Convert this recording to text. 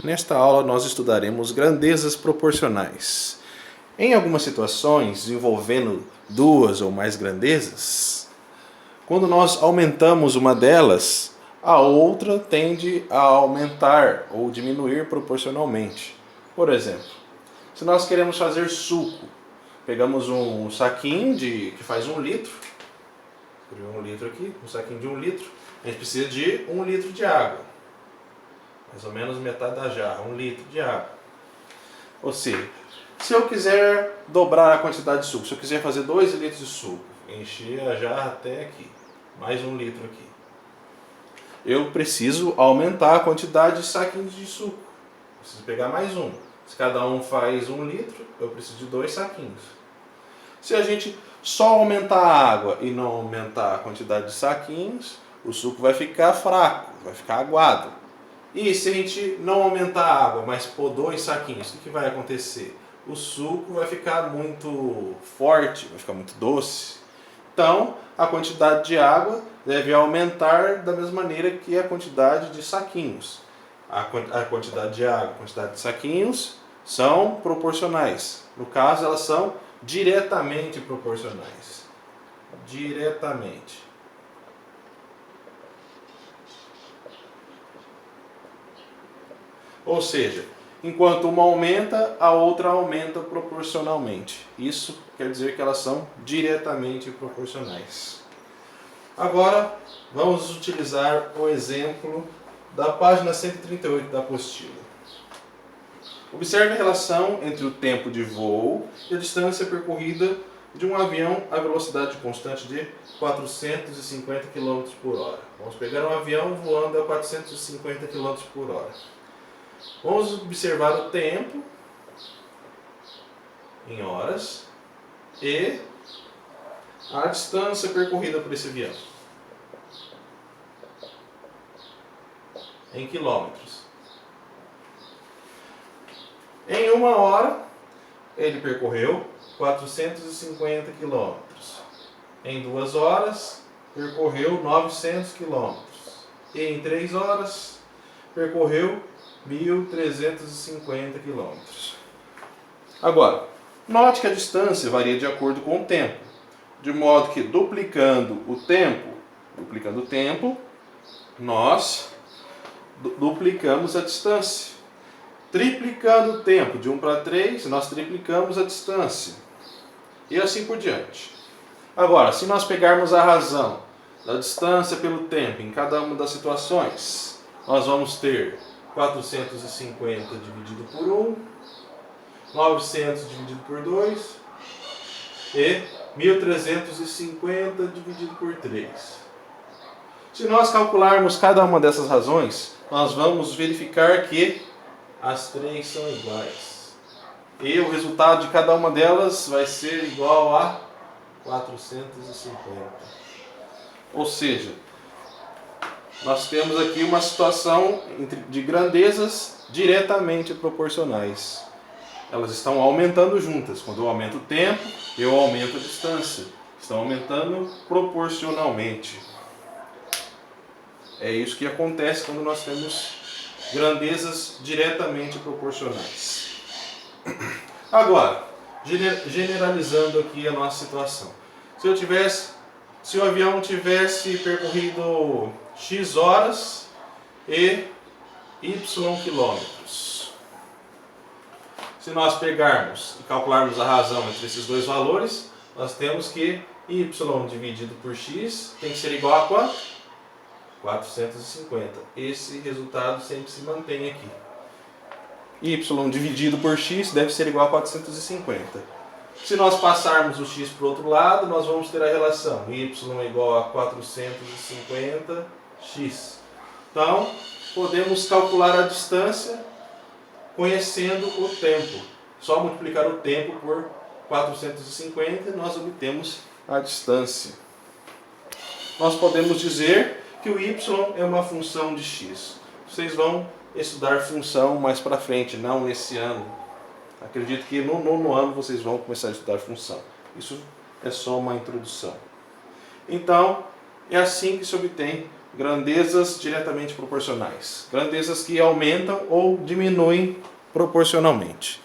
Nesta aula nós estudaremos grandezas proporcionais. Em algumas situações envolvendo duas ou mais grandezas, quando nós aumentamos uma delas, a outra tende a aumentar ou diminuir proporcionalmente. Por exemplo, se nós queremos fazer suco, pegamos um saquinho que faz 1 litro, escrevi 1 litro aqui, um saquinho de 1 litro, a gente precisa de 1 litro de água. Mais ou menos metade da jarra, 1 litro de água. Ou seja, se eu quiser dobrar a quantidade de suco, se eu quiser fazer 2 litros de suco, encher a jarra até aqui, mais 1 litro aqui, eu preciso aumentar a quantidade de saquinhos de suco. Preciso pegar mais um. Se cada um faz 1 litro, eu preciso de 2 saquinhos. Se a gente só aumentar a água e não aumentar a quantidade de saquinhos, o suco vai ficar fraco, vai ficar aguado. E se a gente não aumentar a água, mas pôr 2 saquinhos, o que vai acontecer? O suco vai ficar muito forte, vai ficar muito doce. Então, a quantidade de água deve aumentar da mesma maneira que a quantidade de saquinhos. A quantidade de água e a quantidade de saquinhos são proporcionais. No caso, elas são diretamente proporcionais. Diretamente. Ou seja, enquanto uma aumenta, a outra aumenta proporcionalmente. Isso quer dizer que elas são diretamente proporcionais. Agora, vamos utilizar o exemplo da página 138 da apostila. Observe a relação entre o tempo de voo e a distância percorrida de um avião a velocidade constante de 450 km por hora. Vamos pegar um avião voando a 450 km por hora. Vamos observar o tempo em horas e a distância percorrida por esse avião em quilômetros. Em 1 hora, ele percorreu 450 quilômetros. Em 2 horas, percorreu 900 quilômetros. E em 3 horas, percorreu 1.350 quilômetros. Agora, note que a distância varia de acordo com o tempo, de modo que duplicando o tempo, nós duplicamos a distância. Triplicando o tempo, de 1 para 3, nós triplicamos a distância. E assim por diante. Agora, se nós pegarmos a razão da distância pelo tempo em cada uma das situações, nós vamos ter 450 dividido por 1, 900 dividido por 2 e 1350 dividido por 3. Se nós calcularmos cada uma dessas razões, nós vamos verificar que as 3 são iguais. E o resultado de cada uma delas vai ser igual a 450. Ou seja, nós temos aqui uma situação de grandezas diretamente proporcionais. Elas estão aumentando juntas. Quando eu aumento o tempo, eu aumento a distância. Estão aumentando proporcionalmente. É isso que acontece quando nós temos grandezas diretamente proporcionais. Agora, generalizando aqui a nossa situação. Se o avião tivesse percorrido X horas e Y quilômetros. Se nós pegarmos e calcularmos a razão entre esses dois valores, nós temos que Y dividido por X tem que ser igual a quanto? 450. Esse resultado sempre se mantém aqui. Y dividido por X deve ser igual a 450. Se nós passarmos o x para o outro lado, nós vamos ter a relação y é igual a 450x. Então, podemos calcular a distância conhecendo o tempo. Só multiplicar o tempo por 450 e nós obtemos a distância. Nós podemos dizer que o y é uma função de x. Vocês vão estudar função mais para frente, não nesse ano. Acredito que no 9º ano vocês vão começar a estudar função. Isso é só uma introdução. Então, é assim que se obtém grandezas diretamente proporcionais, grandezas que aumentam ou diminuem proporcionalmente.